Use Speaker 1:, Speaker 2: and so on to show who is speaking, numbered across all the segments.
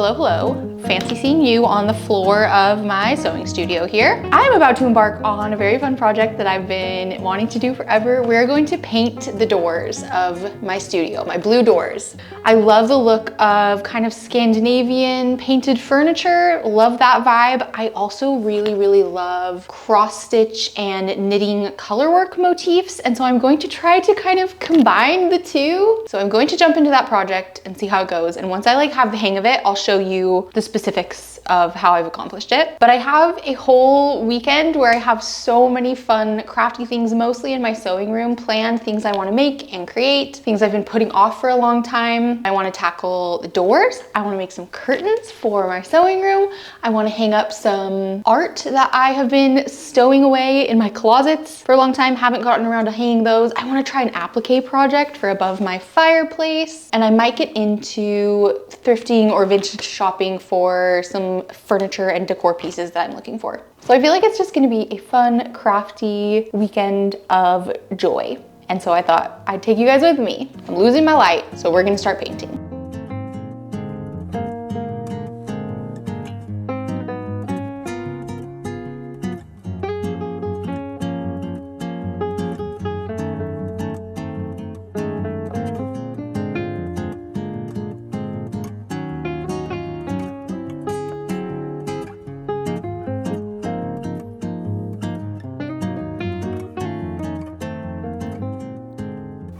Speaker 1: Hello, hello. Fancy seeing you on the floor of my sewing studio here. I'm about to embark on a very fun project that I've been wanting to do forever. We're going to paint the doors of my studio, my blue doors. I love the look of kind of Scandinavian painted furniture. Love that vibe. I also really love cross stitch and knitting colorwork motifs. And so I'm going to try to kind of combine the two. So I'm going to jump into that project and see how it goes. And once I have the hang of it, I'll show you the specifics of how I've accomplished it. But I have a whole weekend where I have so many fun crafty things, mostly in my sewing room, planned, things I want to make and create, things I've been putting off for a long time. I want to tackle the doors. I want to make some curtains for my sewing room. I want to hang up some art that I have been stowing away in my closets for a long time. Haven't gotten around to hanging those. I want to try an applique project for above my fireplace. And I might get into thrifting or vintage shopping for some furniture and decor pieces that I'm looking for. So I feel like it's just going to be a fun, crafty weekend of joy. And so I thought I'd take you guys with me. I'm losing my light, so we're going to start painting.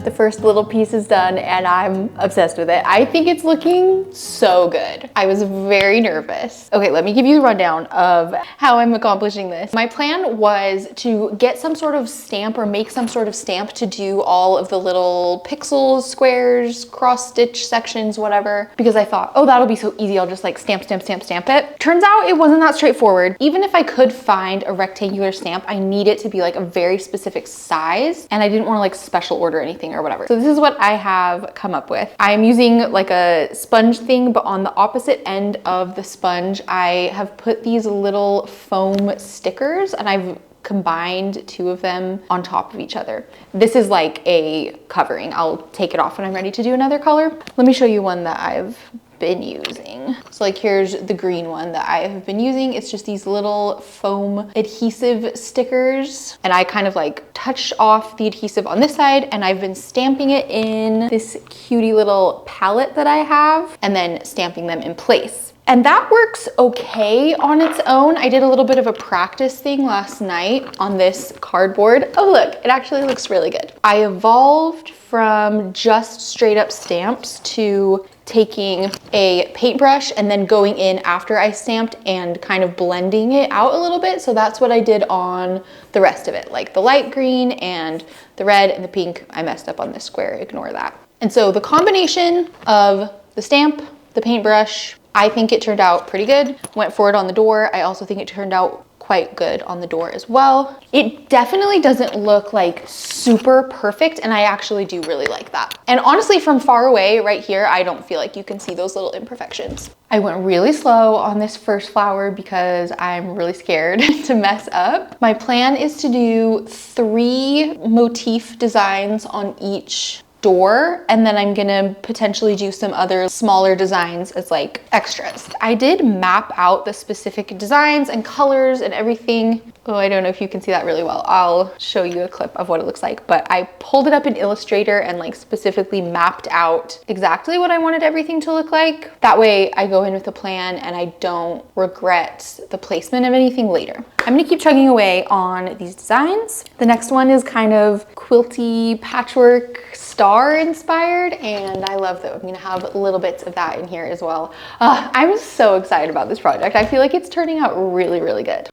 Speaker 1: The first little piece is done and I'm obsessed with it. I think it's looking so good. I was very nervous. Okay, let me give you a rundown of how I'm accomplishing this. My plan was to get some sort of stamp or make some sort of stamp to do all of the little pixels, squares, cross stitch sections, whatever, because I thought, oh, that'll be so easy. I'll just like stamp it. Turns out it wasn't that straightforward. Even if I could find a rectangular stamp, I need it to be like a very specific size and I didn't want to like special order anything or whatever. So this is what I have come up with. I'm using like a sponge thing, but on the opposite end of the sponge, I have put these little foam stickers and I've combined two of them on top of each other. This is like a covering. I'll take it off when I'm ready to do another color. Let me show you one that I've been using. So like here's the green one that I have been using. It's just these little foam adhesive stickers. And I kind of like touched off the adhesive on this side and I've been stamping it in this cutie little palette that I have and then stamping them in place. And that works okay on its own. I did a little bit of a practice thing last night on this cardboard. Oh look, it actually looks really good. I evolved from just straight up stamps to taking a paintbrush and then going in after I stamped and kind of blending it out a little bit. So that's what I did on the rest of it, like the light green and the red and the pink. I messed up on this square, ignore that. And so the combination of the stamp, the paintbrush, I think it turned out pretty good. Went for it on the door. I also think it turned out quite good on the door as well. It definitely doesn't look like super perfect and I actually do really like that. And honestly, from far away right here, I don't feel like you can see those little imperfections. I went really slow on this first flower because I'm really scared to mess up. My plan is to do 3 motif designs on each door and then I'm gonna potentially do some other smaller designs as like extras. I did map out the specific designs and colors and everything. Oh, I don't know if you can see that really well. I'll show you a clip of what it looks like, but I pulled it up in Illustrator and like specifically mapped out exactly what I wanted everything to look like. That way I go in with a plan and I don't regret the placement of anything later. I'm gonna keep chugging away on these designs. The next one is kind of quilty patchwork star inspired and I love that I'm gonna have little bits of that in here as well. I'm so excited about this project. I feel like it's turning out really good.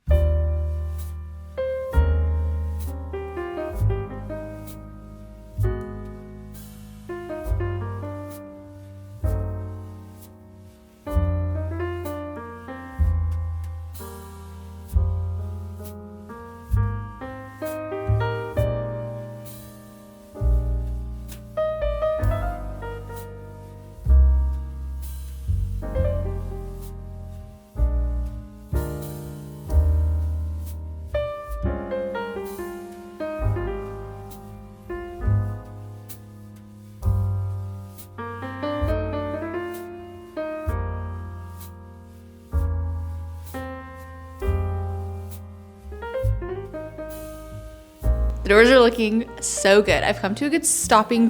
Speaker 1: The doors are looking so good. I've come to a good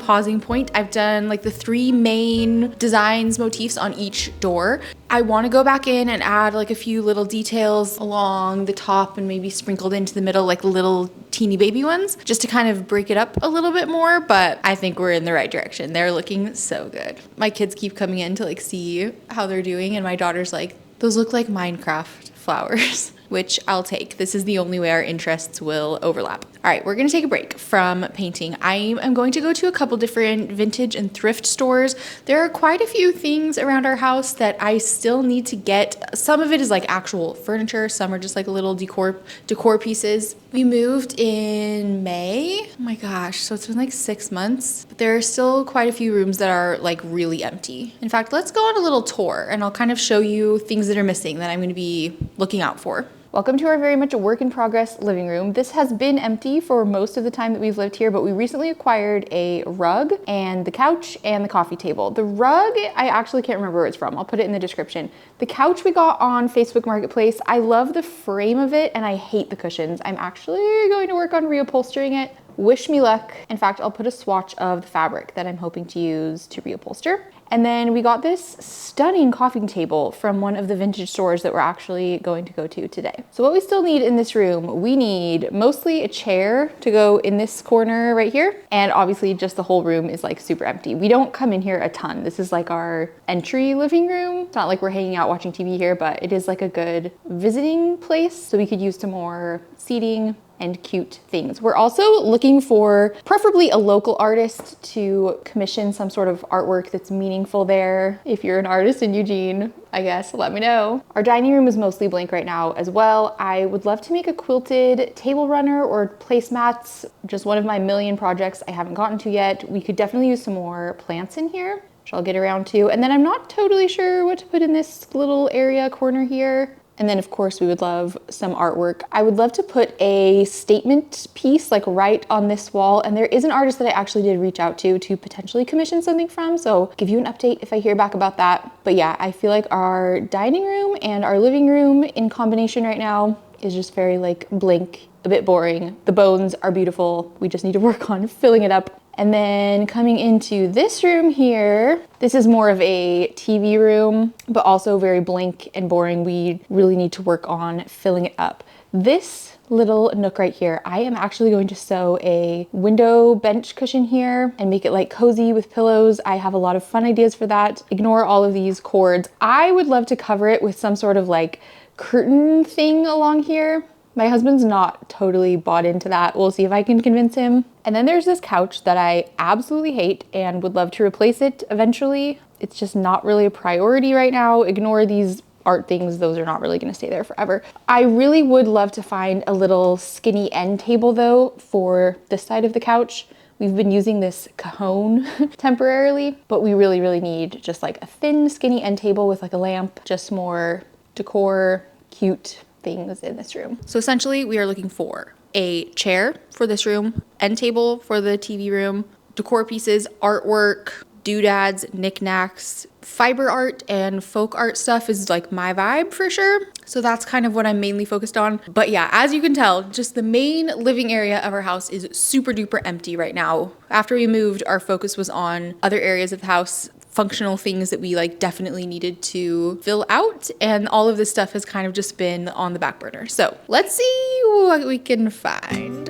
Speaker 1: pausing point. I've done like the 3 main designs, motifs on each door. I want to go back in and add like a few little details along the top and maybe sprinkled into the middle, like little teeny baby ones, just to kind of break it up a little bit more. But I think we're in the right direction. They're looking so good. My kids keep coming in to like see how they're doing, and my daughter's like, those look like Minecraft flowers. Which I'll take. This is the only way our interests will overlap. All right, we're gonna take a break from painting. I am going to go to a couple different vintage and thrift stores. There are quite a few things around our house that I still need to get. Some of it is like actual furniture, some are just like little decor pieces. We moved in May. Oh my gosh, so it's been like 6 months. But there are still quite a few rooms that are like really empty. In fact, let's go on a little tour and I'll kind of show you things that are missing that I'm gonna be looking out for. Welcome to our very much work in progress living room. This has been empty for most of the time that we've lived here, but we recently acquired a rug and the couch and the coffee table. The rug, I actually can't remember where it's from. I'll put it in the description. The couch we got on Facebook Marketplace. I love the frame of it and I hate the cushions. I'm actually going to work on reupholstering it. Wish me luck. In fact, I'll put a swatch of the fabric that I'm hoping to use to reupholster. And then we got this stunning coffee table from one of the vintage stores that we're actually going to go to today. So what we still need in this room, we need mostly a chair to go in this corner right here. And obviously just the whole room is like super empty. We don't come in here a ton. This is like our entry living room. It's not like we're hanging out watching TV here, but it is like a good visiting place. So we could use some more seating and cute things. We're also looking for preferably a local artist to commission some sort of artwork that's meaningful there. If you're an artist in Eugene, I guess, let me know. Our dining room is mostly blank right now as well. I would love to make a quilted table runner or placemats, just one of my million projects I haven't gotten to yet. We could definitely use some more plants in here, which I'll get around to. And then I'm not totally sure what to put in this little area corner here. And then of course we would love some artwork. I would love to put a statement piece like right on this wall. And there is an artist that I actually did reach out to potentially commission something from. So give you an update if I hear back about that. But yeah, I feel like our dining room and our living room in combination right now is just very like blank, a bit boring. The bones are beautiful. We just need to work on filling it up. And then coming into this room here, this is more of a TV room, but also very blank and boring. We really need to work on filling it up. This little nook right here, I am actually going to sew a window bench cushion here and make it like cozy with pillows. I have a lot of fun ideas for that. Ignore all of these cords. I would love to cover it with some sort of like curtain thing along here. My husband's not totally bought into that. We'll see if I can convince him. And then there's this couch that I absolutely hate and would love to replace it eventually. It's just not really a priority right now. Ignore these art things. Those are not really gonna stay there forever. I really would love to find a little skinny end table though for this side of the couch. We've been using this cajon temporarily, but we really, really need just like a thin skinny end table with like a lamp, just more decor, cute things in this room. So essentially we are looking for a chair for this room, end table for the TV room, decor pieces, artwork, doodads, knickknacks, fiber art and folk art stuff is like my vibe for sure. So that's kind of what I'm mainly focused on. But yeah, as you can tell, just the main living area of our house is super duper empty right now. After we moved, our focus was on other areas of the house, functional things that we like definitely needed to fill out, and all of this stuff has kind of just been on the back burner. So let's see what we can find.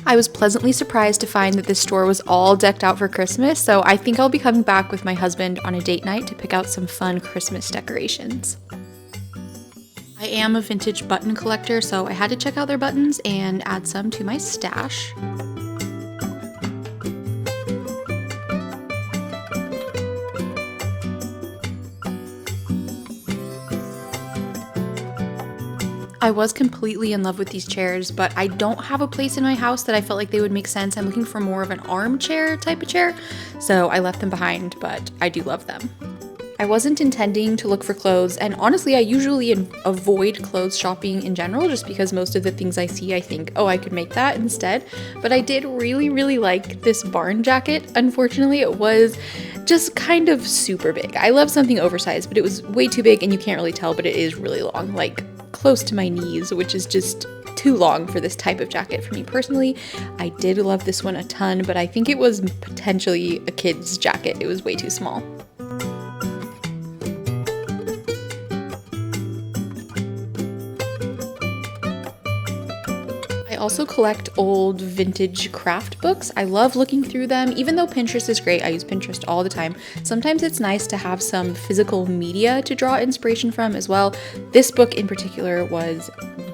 Speaker 1: I was pleasantly surprised to find that this store was all decked out for Christmas, so I think I'll be coming back with my husband on a date night to pick out some fun Christmas decorations. I am a vintage button collector, so I had to check out their buttons and add some to my stash. I was completely in love with these chairs, but I don't have a place in my house that I felt like they would make sense. I'm looking for more of an armchair type of chair, so I left them behind, but I do love them. I wasn't intending to look for clothes, and honestly, I usually avoid clothes shopping in general just because most of the things I see, I think, oh, I could make that instead. But I did really, really like this barn jacket. Unfortunately, it was just kind of super big. I love something oversized, but it was way too big, and you can't really tell, but it is really long, like close to my knees, which is just too long for this type of jacket for me personally. I did love this one a ton, but I think it was potentially a kid's jacket. It was way too small. I also collect old vintage craft books. I love looking through them. Even though Pinterest is great, I use Pinterest all the time. Sometimes it's nice to have some physical media to draw inspiration from as well. This book in particular was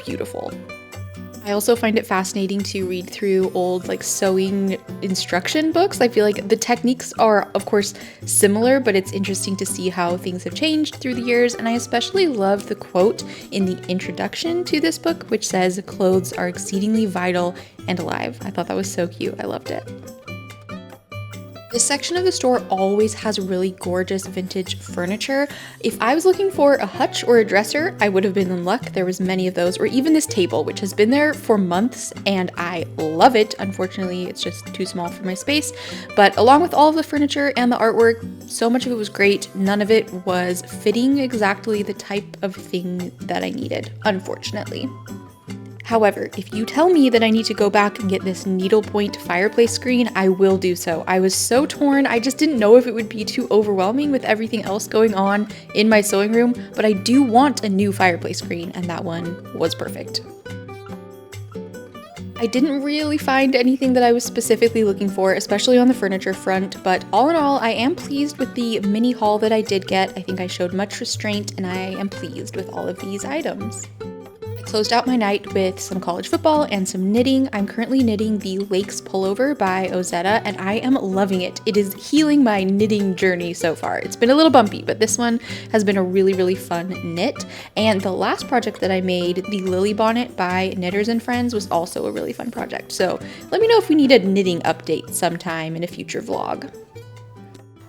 Speaker 1: beautiful. I also find it fascinating to read through old sewing instruction books. I feel like the techniques are of course similar, but it's interesting to see how things have changed through the years. And I especially love the quote in the introduction to this book, which says, "Clothes are exceedingly vital and alive." I thought that was so cute. I loved it. This section of the store always has really gorgeous vintage furniture. If I was looking for a hutch or a dresser, I would have been in luck. There was many of those, or even this table, which has been there for months and I love it. Unfortunately, it's just too small for my space. But along with all of the furniture and the artwork, so much of it was great. None of it was fitting exactly the type of thing that I needed, unfortunately. However, if you tell me that I need to go back and get this needlepoint fireplace screen, I will do so. I was so torn. I just didn't know if it would be too overwhelming with everything else going on in my sewing room, but I do want a new fireplace screen, and that one was perfect. I didn't really find anything that I was specifically looking for, especially on the furniture front, but all in all, I am pleased with the mini haul that I did get. I think I showed much restraint, and I am pleased with all of these items. Closed out my night with some college football and some knitting. I'm currently knitting the Lakes Pullover by Ozetta, and I am loving it. It is healing my knitting journey so far. It's been a little bumpy, but this one has been a really, really fun knit. And the last project that I made, the Lily Bonnet by Knitters and Friends, was also a really fun project. So let me know if we need a knitting update sometime in a future vlog.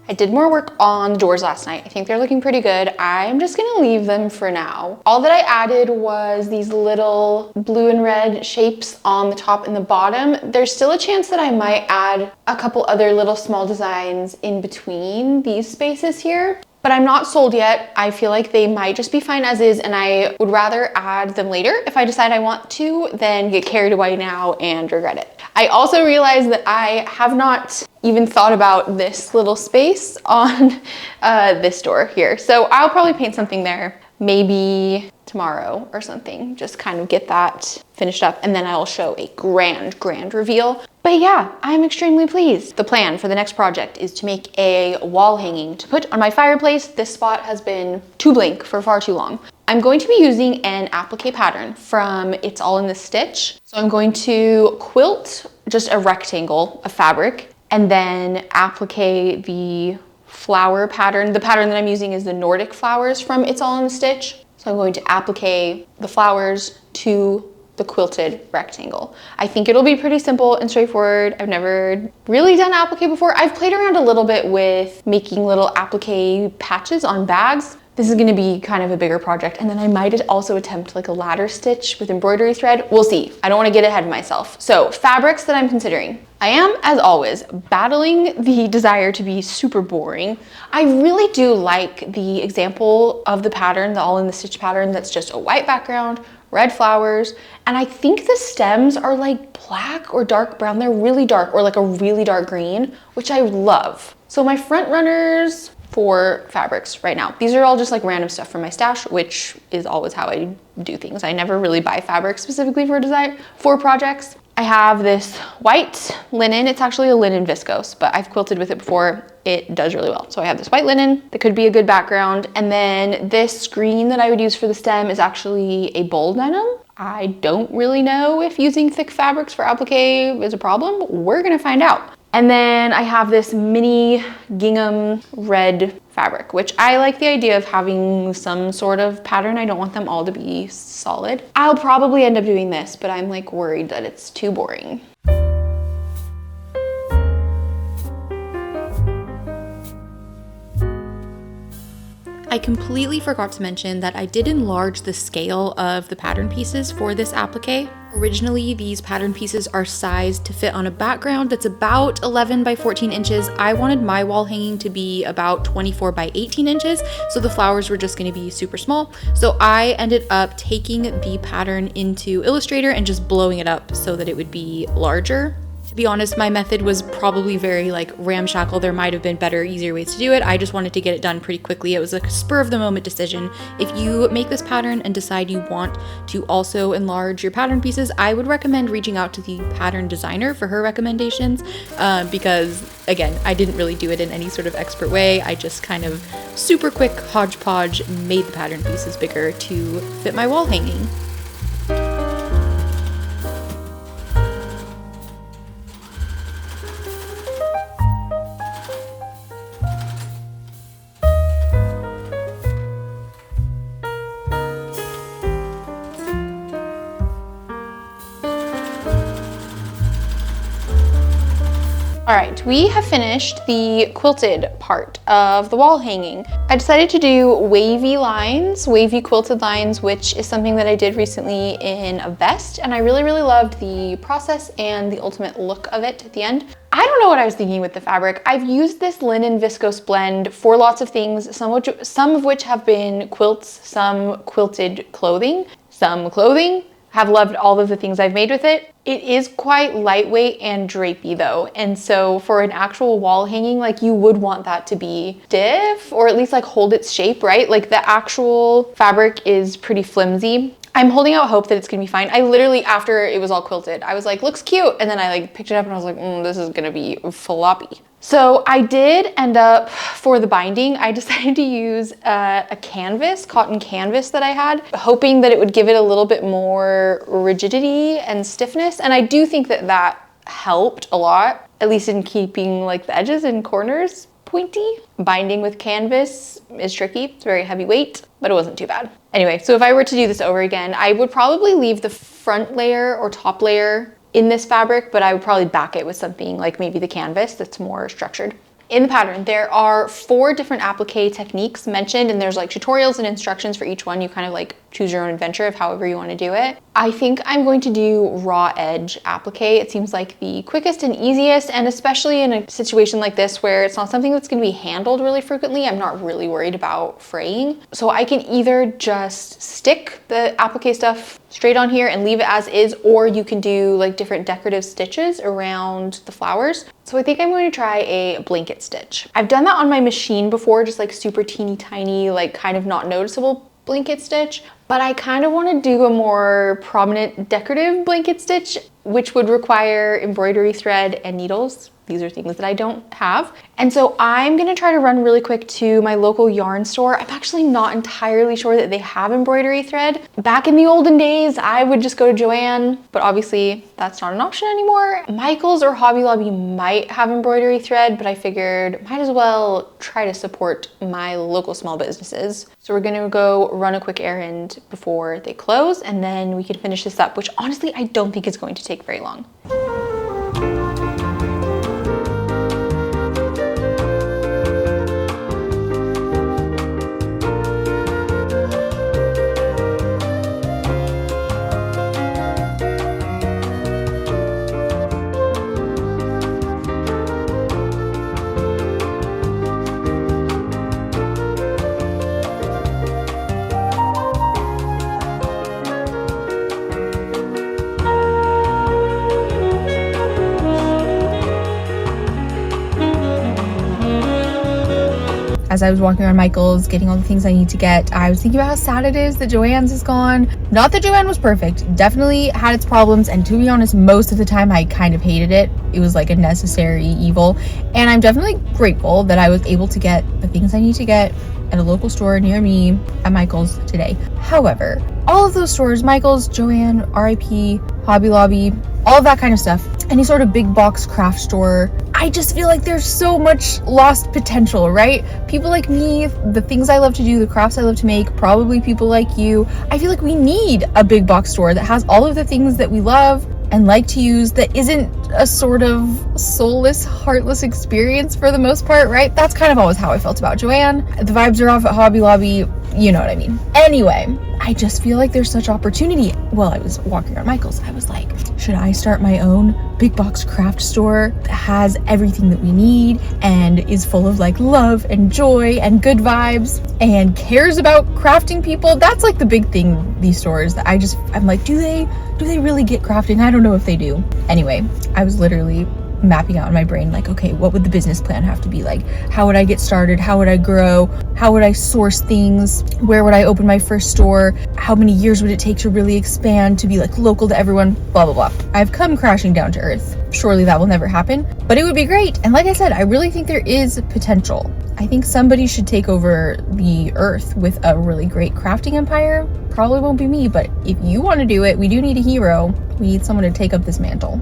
Speaker 1: I did more work on the doors last night. I think they're looking pretty good. I'm just gonna leave them for now. All that I added was these little blue and red shapes on the top and the bottom. There's still a chance that I might add a couple other little small designs in between these spaces here, but I'm not sold yet. I feel like they might just be fine as is, and I would rather add them later if I decide I want to than get carried away now and regret it. I also realized that I have not even thought about this little space on this door here. So I'll probably paint something there maybe tomorrow or something, just kind of get that finished up, and then I'll show a grand reveal. But yeah, I'm extremely pleased. The plan for the next project is to make a wall hanging to put on my fireplace. This spot has been too blank for far too long. I'm going to be using an applique pattern from It's All in the Stitch. So I'm going to quilt just a rectangle of fabric and then applique the flower pattern. The pattern that I'm using is the Nordic flowers from It's All in the Stitch. So I'm going to applique the flowers to the quilted rectangle. I think it'll be pretty simple and straightforward. I've never really done applique before. I've played around a little bit with making little applique patches on bags. This is gonna be kind of a bigger project. And then I might also attempt like a ladder stitch with embroidery thread. We'll see. I don't wanna get ahead of myself. So fabrics that I'm considering. I am, as always, battling the desire to be super boring. I really do like the example of the pattern, the All in the Stitch pattern, that's just a white background, red flowers, and I think the stems are like black or dark brown. They're really dark, or like a really dark green, which I love. So my front runners for fabrics right now, these are all just like random stuff from my stash, which is always how I do things. I never really buy fabric specifically for design for projects. I have this white linen. It's actually a linen viscose, but I've quilted with it before. It does really well. So I have this white linen that could be a good background. And then this green that I would use for the stem is actually a bull denim. I don't really know if using thick fabrics for applique is a problem. We're gonna find out. And then I have this mini gingham red fabric, which I like the idea of having some sort of pattern. I don't want them all to be solid. I'll probably end up doing this, but I'm like worried that it's too boring. I completely forgot to mention that I did enlarge the scale of the pattern pieces for this applique.
Speaker 2: Originally, these pattern pieces are sized to fit on a background that's about 11 by 14 inches. I wanted my wall hanging to be about 24 by 18 inches, so the flowers were just going to be super small. So I ended up taking the pattern into Illustrator and just blowing it up so that it would be larger. To be honest, my method was probably very ramshackle. There might have been better, easier ways to do it. I just wanted to get it done pretty quickly. It was a spur of the moment decision. If you make this pattern and decide you want to also enlarge your pattern pieces, I would recommend reaching out to the pattern designer for her recommendations because, again, I didn't really do it in any sort of expert way. I just kind of super quick hodgepodge made the pattern pieces bigger to fit my wall hanging.
Speaker 1: All right, we have finished the quilted part of the wall hanging. I decided to do wavy lines, wavy quilted lines, which is something that I did recently in a vest, and I really, really loved the process and the ultimate look of it at the end. I don't know what I was thinking with the fabric. I've used this linen viscose blend for lots of things, some of which have been quilts, some quilted clothing, some clothing. Have loved all of the things I've made with it. It is quite lightweight and drapey though. And so for an actual wall hanging, you would want that to be stiff or at least hold its shape, right? The actual fabric is pretty flimsy. I'm holding out hope that it's gonna be fine. I literally, after it was all quilted, I was like, looks cute. And then I picked it up and I was like, this is gonna be floppy. So I did end up, for the binding, I decided to use a canvas, cotton canvas that I had, hoping that it would give it a little bit more rigidity and stiffness. And I do think that that helped a lot, at least in keeping the edges and corners pointy. Binding with canvas is tricky. It's very heavyweight, but it wasn't too bad. Anyway, so if I were to do this over again, I would probably leave the front layer or top layer in this fabric, but I would probably back it with something like maybe the canvas that's more structured. In the pattern, there are 4 different applique techniques mentioned, and there's tutorials and instructions for each one. You kind of choose your own adventure of however you want to do it. I think I'm going to do raw edge applique. It seems like the quickest and easiest, and especially in a situation like this where it's not something that's going to be handled really frequently, I'm not really worried about fraying. So I can either just stick the applique stuff straight on here and leave it as is, or you can do different decorative stitches around the flowers. So I think I'm going to try a blanket stitch. I've done that on my machine before, just super teeny tiny, kind of not noticeable blanket stitch, but I kind of want to do a more prominent decorative blanket stitch, which would require embroidery thread and needles. These are things that I don't have. And so I'm gonna try to run really quick to my local yarn store. I'm actually not entirely sure that they have embroidery thread. Back in the olden days, I would just go to Joann, but obviously that's not an option anymore. Michael's or Hobby Lobby might have embroidery thread, but I figured might as well try to support my local small businesses. So we're gonna go run a quick errand before they close, and then we can finish this up, which honestly, I don't think is going to take very long.
Speaker 2: As I was walking around Michael's, getting all the things I need to get, I was thinking about how sad it is that Joann's is gone. Not that Joann was perfect, definitely had its problems, and to be honest, most of the time I kind of hated it. It was a necessary evil, and I'm definitely grateful that I was able to get the things I need to get at a local store near me at Michael's today. However, all of those stores, Michael's, Joann, RIP, Hobby Lobby, all of that kind of stuff, any sort of big box craft store, I just feel like there's so much lost potential, right? People like me, the things I love to do, the crafts I love to make, probably people like you, I feel like we need a big box store that has all of the things that we love and like to use, that isn't a sort of soulless, heartless experience for the most part, right? That's kind of always how I felt about Joann. The vibes are off at Hobby Lobby. you know what I mean. Anyway, I just feel like there's such opportunity. While I was walking around Michael's, I was like, should I start my own big box craft store that has everything that we need and is full of like love and joy and good vibes and cares about crafting people? That's like the big thing, these stores, that I'm like, do they really get crafting? I don't know if they do. Anyway, I was literally mapping out in my brain, like, okay, what would the business plan have to be like? How would I get started? How would I grow? How would I source things? Where would I open my first store? How many years would it take to really expand to be like local to everyone? Blah, blah, blah. I've come crashing down to earth. Surely that will never happen, but it would be great. And like I said, I really think there is potential. I think somebody should take over the earth with a really great crafting empire. Probably won't be me, but if you want to do it, we do need a hero. We need someone to take up this mantle.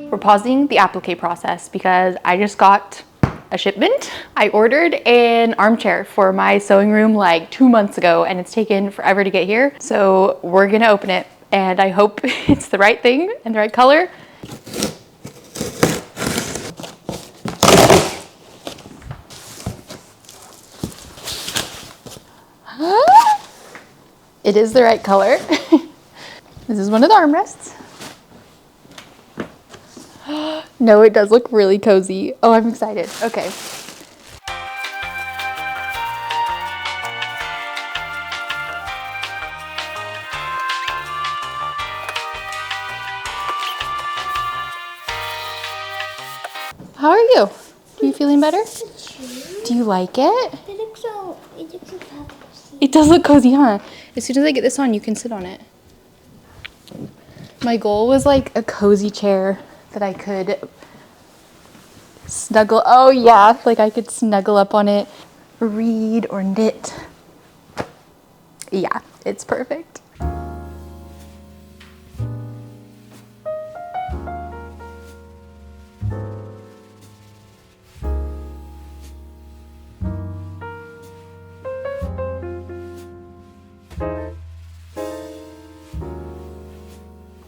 Speaker 1: We're pausing the applique process because I just got a shipment. I ordered an armchair for my sewing room like 2 months ago and it's taken forever to get here. So we're gonna open it and I hope it's the right thing and the right color. It is the right color. This is one of the armrests. No, it does look really cozy. Oh, I'm excited. Okay. How are you? Are you feeling better? Do you like it?
Speaker 3: It looks so cozy.
Speaker 1: It does look cozy, huh? As soon as I get this on, you can sit on it. My goal was like a cozy chair that I could snuggle. Oh yeah, like I could snuggle up on it, read or knit. Yeah, it's perfect.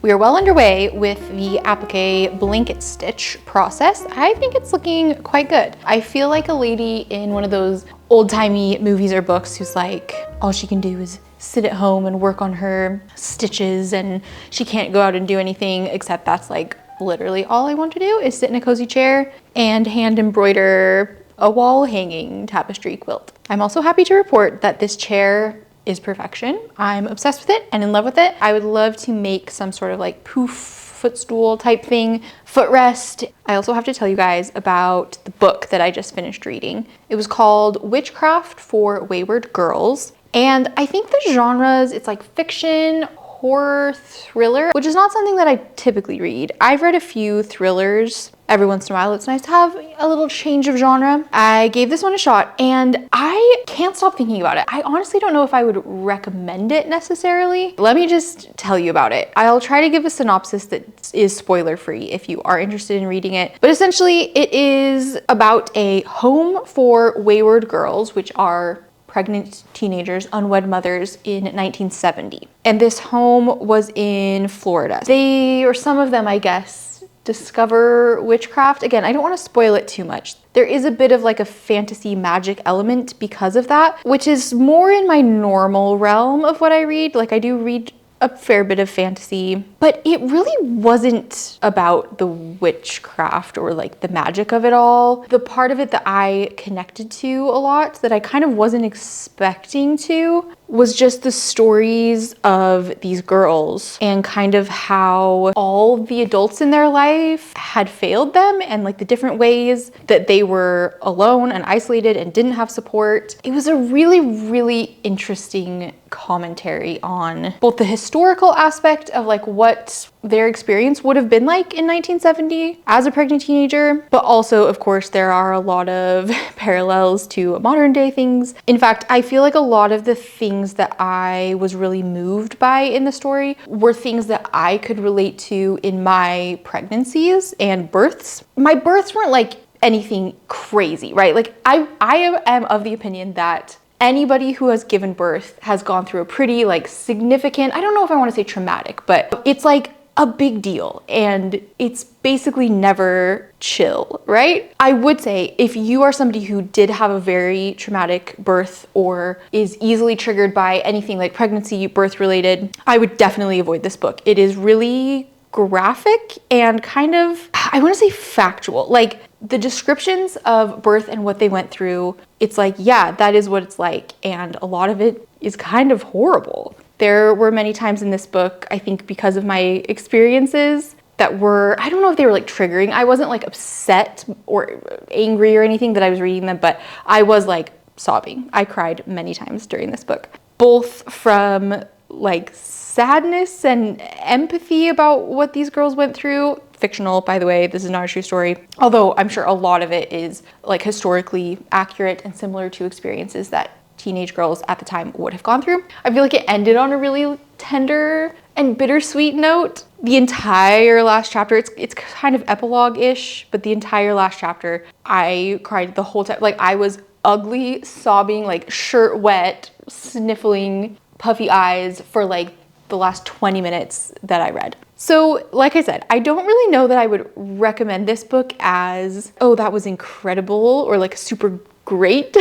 Speaker 1: We are well underway with the applique blanket stitch process. I think it's looking quite good. I feel like a lady in one of those old-timey movies or books who's like, all she can do is sit at home and work on her stitches and she can't go out and do anything, except that's like literally all I want to do is sit in a cozy chair and hand embroider a wall hanging tapestry quilt. I'm also happy to report that this chair is perfection. I'm obsessed with it and in love with it. I would love to make some sort of like poof footstool type thing, footrest. I also have to tell you guys about the book that I just finished reading. It was called Witchcraft for Wayward Girls. And I think the genres, it's like fiction, horror thriller, which is not something that I typically read. I've read a few thrillers. Every once in a while, it's nice to have a little change of genre. I gave this one a shot and I can't stop thinking about it. I honestly don't know if I would recommend it necessarily. Let me just tell you about it. I'll try to give a synopsis that is spoiler free if you are interested in reading it. But essentially, it is about a home for wayward girls, which are pregnant teenagers, unwed mothers in 1970. And this home was in Florida. They, or some of them, I guess, discover witchcraft. Again, I don't want to spoil it too much. There is a bit of like a fantasy magic element because of that, which is more in my normal realm of what I read. Like I do read a fair bit of fantasy, but it really wasn't about the witchcraft or like the magic of it all. The part of it that I connected to a lot that I kind of wasn't expecting to was just the stories of these girls and kind of how all the adults in their life had failed them and like the different ways that they were alone and isolated and didn't have support. It was a really, really interesting commentary on both the historical aspect of like what their experience would have been like in 1970 as a pregnant teenager, but also of course there are a lot of parallels to modern day things. In fact, I feel like a lot of the things that I was really moved by in the story were things that I could relate to in my pregnancies and births. My births weren't like anything crazy, right? Like I am of the opinion that anybody who has given birth has gone through a pretty like significant, I don't know if I want to say traumatic, but it's like a big deal and it's basically never chill, right? I would say if you are somebody who did have a very traumatic birth or is easily triggered by anything like pregnancy, birth related, I would definitely avoid this book. It is really graphic and kind of, I want to say factual. Like the descriptions of birth and what they went through, it's like, yeah, that is what it's like. And a lot of it is kind of horrible. There were many times in this book, I think because of my experiences, that were, I don't know if they were like triggering. I wasn't like upset or angry or anything that I was reading them, but I was like sobbing. I cried many times during this book, both from like sadness and empathy about what these girls went through. Fictional, by the way, this is not a true story. Although I'm sure a lot of it is like historically accurate and similar to experiences that teenage girls at the time would have gone through. I feel like it ended on a really tender and bittersweet note. The entire last chapter, it's kind of epilogue-ish, but the entire last chapter, I cried the whole time. Like I was ugly, sobbing, like shirt wet, sniffling, puffy eyes for like the last 20 minutes that I read. So like I said, I don't really know that I would recommend this book as, oh, that was incredible or like super great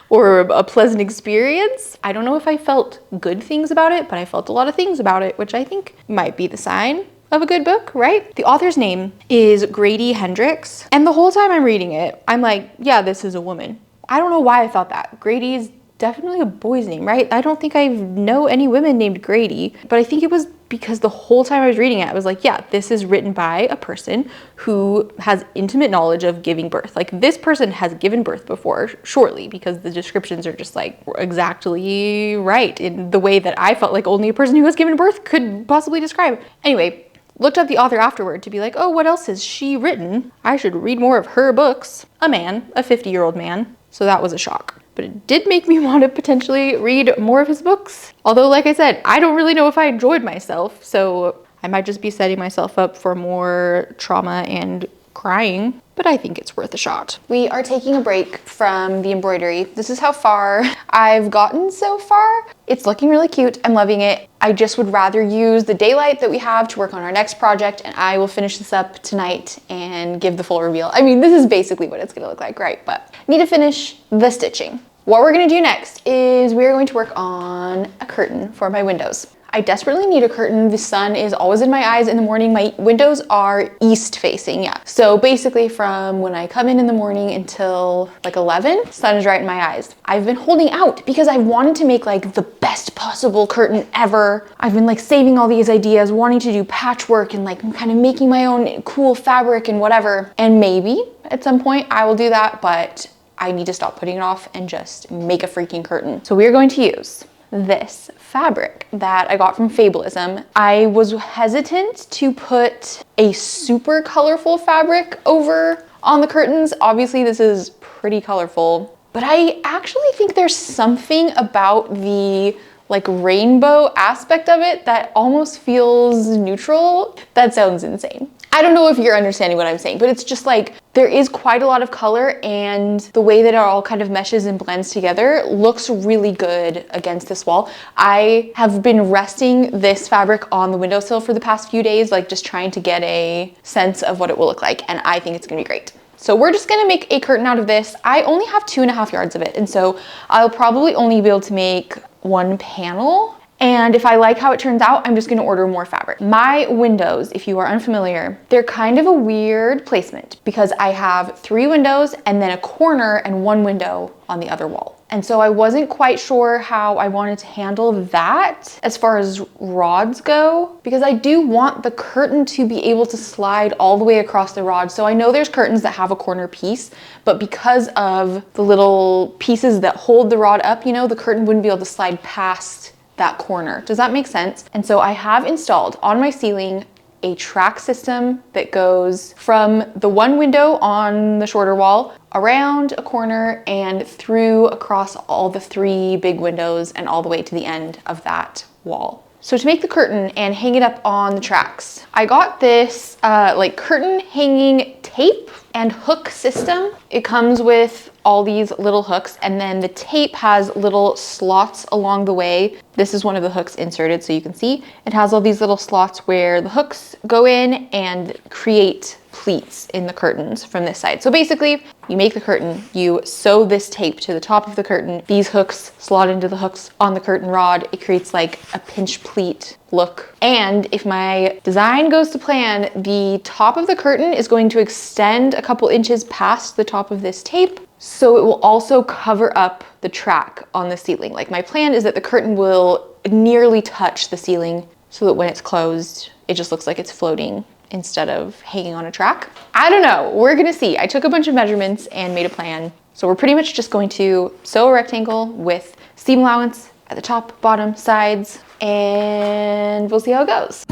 Speaker 1: or a pleasant experience. I don't know if I felt good things about it, but I felt a lot of things about it, which I think might be the sign of a good book, right? The author's name is Grady Hendrix. And the whole time I'm reading it, I'm like, yeah, this is a woman. I don't know why I thought that. Grady's definitely a boy's name, right? I don't think I know any women named Grady, but I think it was because the whole time I was reading it, I was like, yeah, this is written by a person who has intimate knowledge of giving birth. Like this person has given birth before, surely, because the descriptions are just like exactly right in the way that I felt like only a person who has given birth could possibly describe. Anyway, looked up the author afterward to be like, oh, what else has she written? I should read more of her books. A man, a 50-year-old man. So that was a shock. But it did make me want to potentially read more of his books. Although, like I said, I don't really know if I enjoyed myself, so I might just be setting myself up for more trauma and crying, but I think it's worth a shot. We are taking a break from the embroidery. This is how far I've gotten so far. It's looking really cute. I'm loving it. I just would rather use the daylight that we have to work on our next project, and I will finish this up tonight and give the full reveal. I mean, this is basically what it's gonna look like, right? But need to finish the stitching. What we're gonna do next is we're going to work on a curtain for my windows. I desperately need a curtain. The sun is always in my eyes in the morning. My windows are east facing, yeah. So basically from when I come in the morning until like 11, sun is right in my eyes. I've been holding out because I wanted to make like the best possible curtain ever. I've been like saving all these ideas, wanting to do patchwork and like kind of making my own cool fabric and whatever. And maybe at some point I will do that, but I need to stop putting it off and just make a freaking curtain. So we are going to use this fabric that I got from Fabulism. I was hesitant to put a super colorful fabric over on the curtains. Obviously this is pretty colorful, but I actually think there's something about the like rainbow aspect of it that almost feels neutral. That sounds insane. I don't know if you're understanding what I'm saying, but it's just like there is quite a lot of color, and the way that it all kind of meshes and blends together looks really good against this wall. I have been resting this fabric on the windowsill for the past few days, like just trying to get a sense of what it will look like, and I think it's gonna be great. So we're just gonna make a curtain out of this. I only have 2.5 yards of it, and so I'll probably only be able to make one panel. And if I like how it turns out, I'm just gonna order more fabric. My windows, if you are unfamiliar, they're kind of a weird placement because I have 3 windows and then a corner and 1 window on the other wall. And so I wasn't quite sure how I wanted to handle that as far as rods go, because I do want the curtain to be able to slide all the way across the rod. So I know there's curtains that have a corner piece, but because of the little pieces that hold the rod up, you know, the curtain wouldn't be able to slide past that corner. Does that make sense? And so I have installed on my ceiling a track system that goes from the 1 window on the shorter wall around a corner and through across all the 3 big windows and all the way to the end of that wall. So to make the curtain and hang it up on the tracks, I got this like curtain hanging tape and hook system. It comes with all these little hooks, and then the tape has little slots along the way. This is one of the hooks inserted so you can see. It has all these little slots where the hooks go in and create pleats in the curtains from this side. So basically, you make the curtain, you sew this tape to the top of the curtain, these hooks slot into the hooks on the curtain rod. It creates like a pinch pleat look. And if my design goes to plan, the top of the curtain is going to extend a couple inches past the top of this tape, so it will also cover up the track on the ceiling. Like my plan is that the curtain will nearly touch the ceiling so that when it's closed, it just looks like it's floating instead of hanging on a track. I don't know, we're gonna see. I took a bunch of measurements and made a plan. So we're pretty much just going to sew a rectangle with seam allowance at the top, bottom, sides, and we'll see how it goes.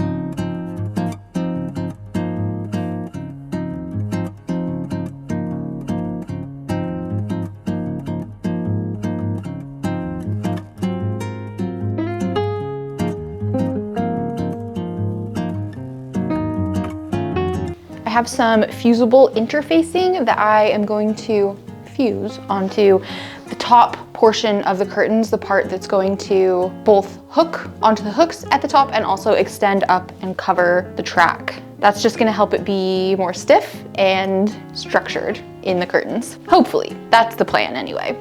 Speaker 1: I have some fusible interfacing that I am going to fuse onto the top portion of the curtains, the part that's going to both hook onto the hooks at the top and also extend up and cover the track. That's just gonna help it be more stiff and structured in the curtains. Hopefully, that's the plan anyway.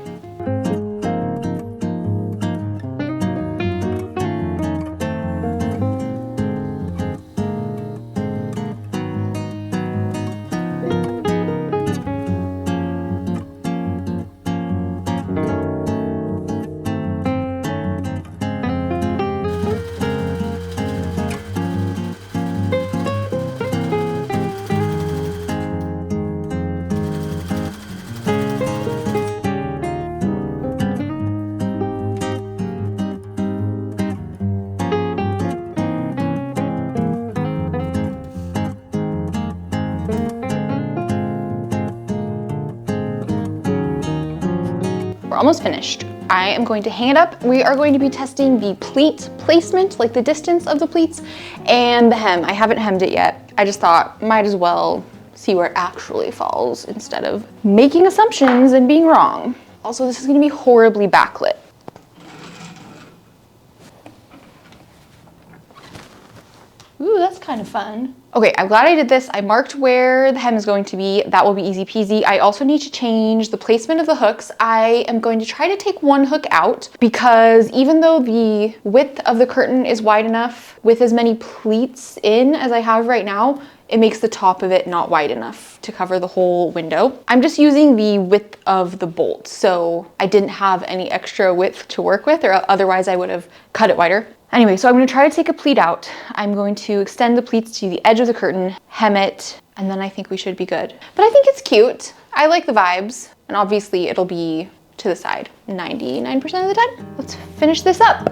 Speaker 1: We're almost finished. I am going to hang it up. We are going to be testing the pleat placement, like the distance of the pleats, and the hem. I haven't hemmed it yet. I just thought might as well see where it actually falls instead of making assumptions and being wrong. Also, this is gonna be horribly backlit. Ooh, that's kind of fun. Okay, I'm glad I did this. I marked where the hem is going to be. That will be easy peasy. I also need to change the placement of the hooks. I am going to try to take one hook out because even though the width of the curtain is wide enough with as many pleats in as I have right now, it makes the top of it not wide enough to cover the whole window. I'm just using the width of the bolt, so I didn't have any extra width to work with, or otherwise I would have cut it wider. Anyway, so I'm gonna try to take a pleat out. I'm going to extend the pleats to the edge of the curtain, hem it, and then I think we should be good. But I think it's cute. I like the vibes, and obviously it'll be to the side 99% of the time. Let's finish this up.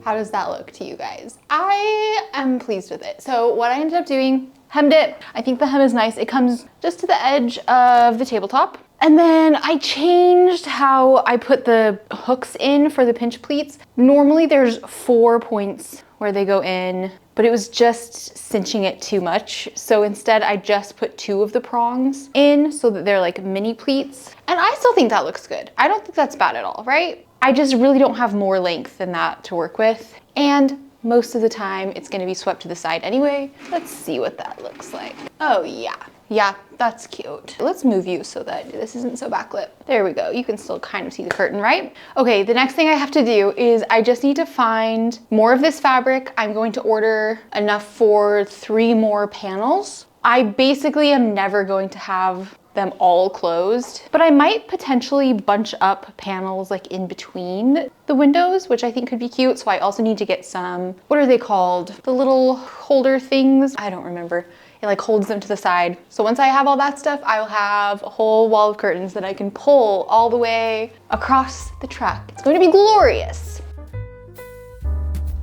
Speaker 1: How does that look to you guys? I am pleased with it. So what I ended up doing, hemmed it. I think the hem is nice. It comes just to the edge of the tabletop. And then I changed how I put the hooks in for the pinch pleats. Normally there's 4 points where they go in, but it was just cinching it too much. So instead I just put 2 of the prongs in so that they're like mini pleats. And I still think that looks good. I don't think that's bad at all, right? I just really don't have more length than that to work with. And most of the time it's gonna be swept to the side anyway. Let's see what that looks like. Oh yeah. Yeah, that's cute. Let's move you so that this isn't so backlit. There we go. You can still kind of see the curtain, right? Okay, the next thing I have to do is I just need to find more of this fabric. I'm going to order enough for 3 more panels. I basically am never going to have them all closed, but I might potentially bunch up panels like in between the windows, which I think could be cute. So I also need to get some, what are they called? The little holder things. I don't remember. It like holds them to the side. So once I have all that stuff, I'll have a whole wall of curtains that I can pull all the way across the truck. It's going to be glorious.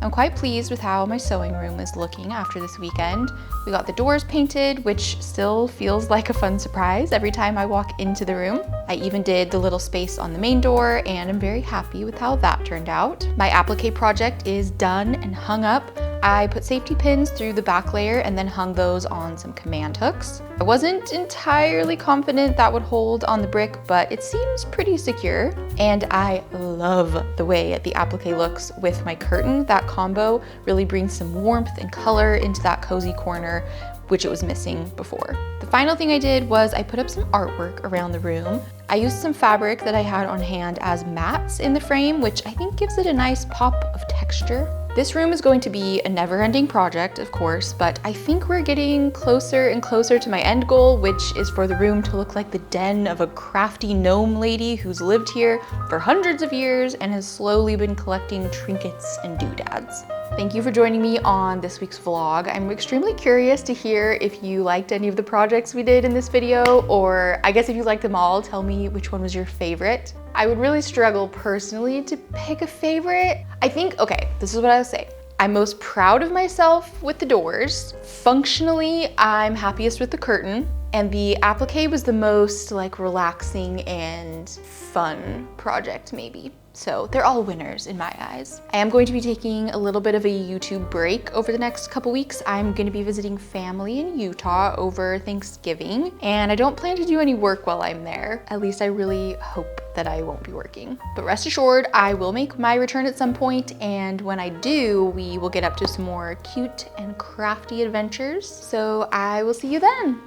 Speaker 1: I'm quite pleased with how my sewing room is looking after this weekend. We got the doors painted, which still feels like a fun surprise every time I walk into the room. I even did the little space on the main door, and I'm very happy with how that turned out. My applique project is done and hung up. I put safety pins through the back layer and then hung those on some command hooks. I wasn't entirely confident that would hold on the brick, but it seems pretty secure. And I love the way the applique looks with my curtain. That combo really brings some warmth and color into that cozy corner, which it was missing before. The final thing I did was I put up some artwork around the room. I used some fabric that I had on hand as mats in the frame, which I think gives it a nice pop of texture. This room is going to be a never-ending project, of course, but I think we're getting closer and closer to my end goal, which is for the room to look like the den of a crafty gnome lady who's lived here for hundreds of years and has slowly been collecting trinkets and doodads. Thank you for joining me on this week's vlog. I'm extremely curious to hear if you liked any of the projects we did in this video, or I guess if you liked them all, tell me which one was your favorite. I would really struggle personally to pick a favorite. I think, okay, this is what I'll say. I'm most proud of myself with the doors. Functionally, I'm happiest with the curtain. And the applique was the most like relaxing and fun project maybe. So they're all winners in my eyes. I am going to be taking a little bit of a YouTube break over the next couple weeks. I'm going to be visiting family in Utah over Thanksgiving, and I don't plan to do any work while I'm there. At least I really hope that I won't be working. But rest assured, I will make my return at some point, and when I do, we will get up to some more cute and crafty adventures. So I will see you then.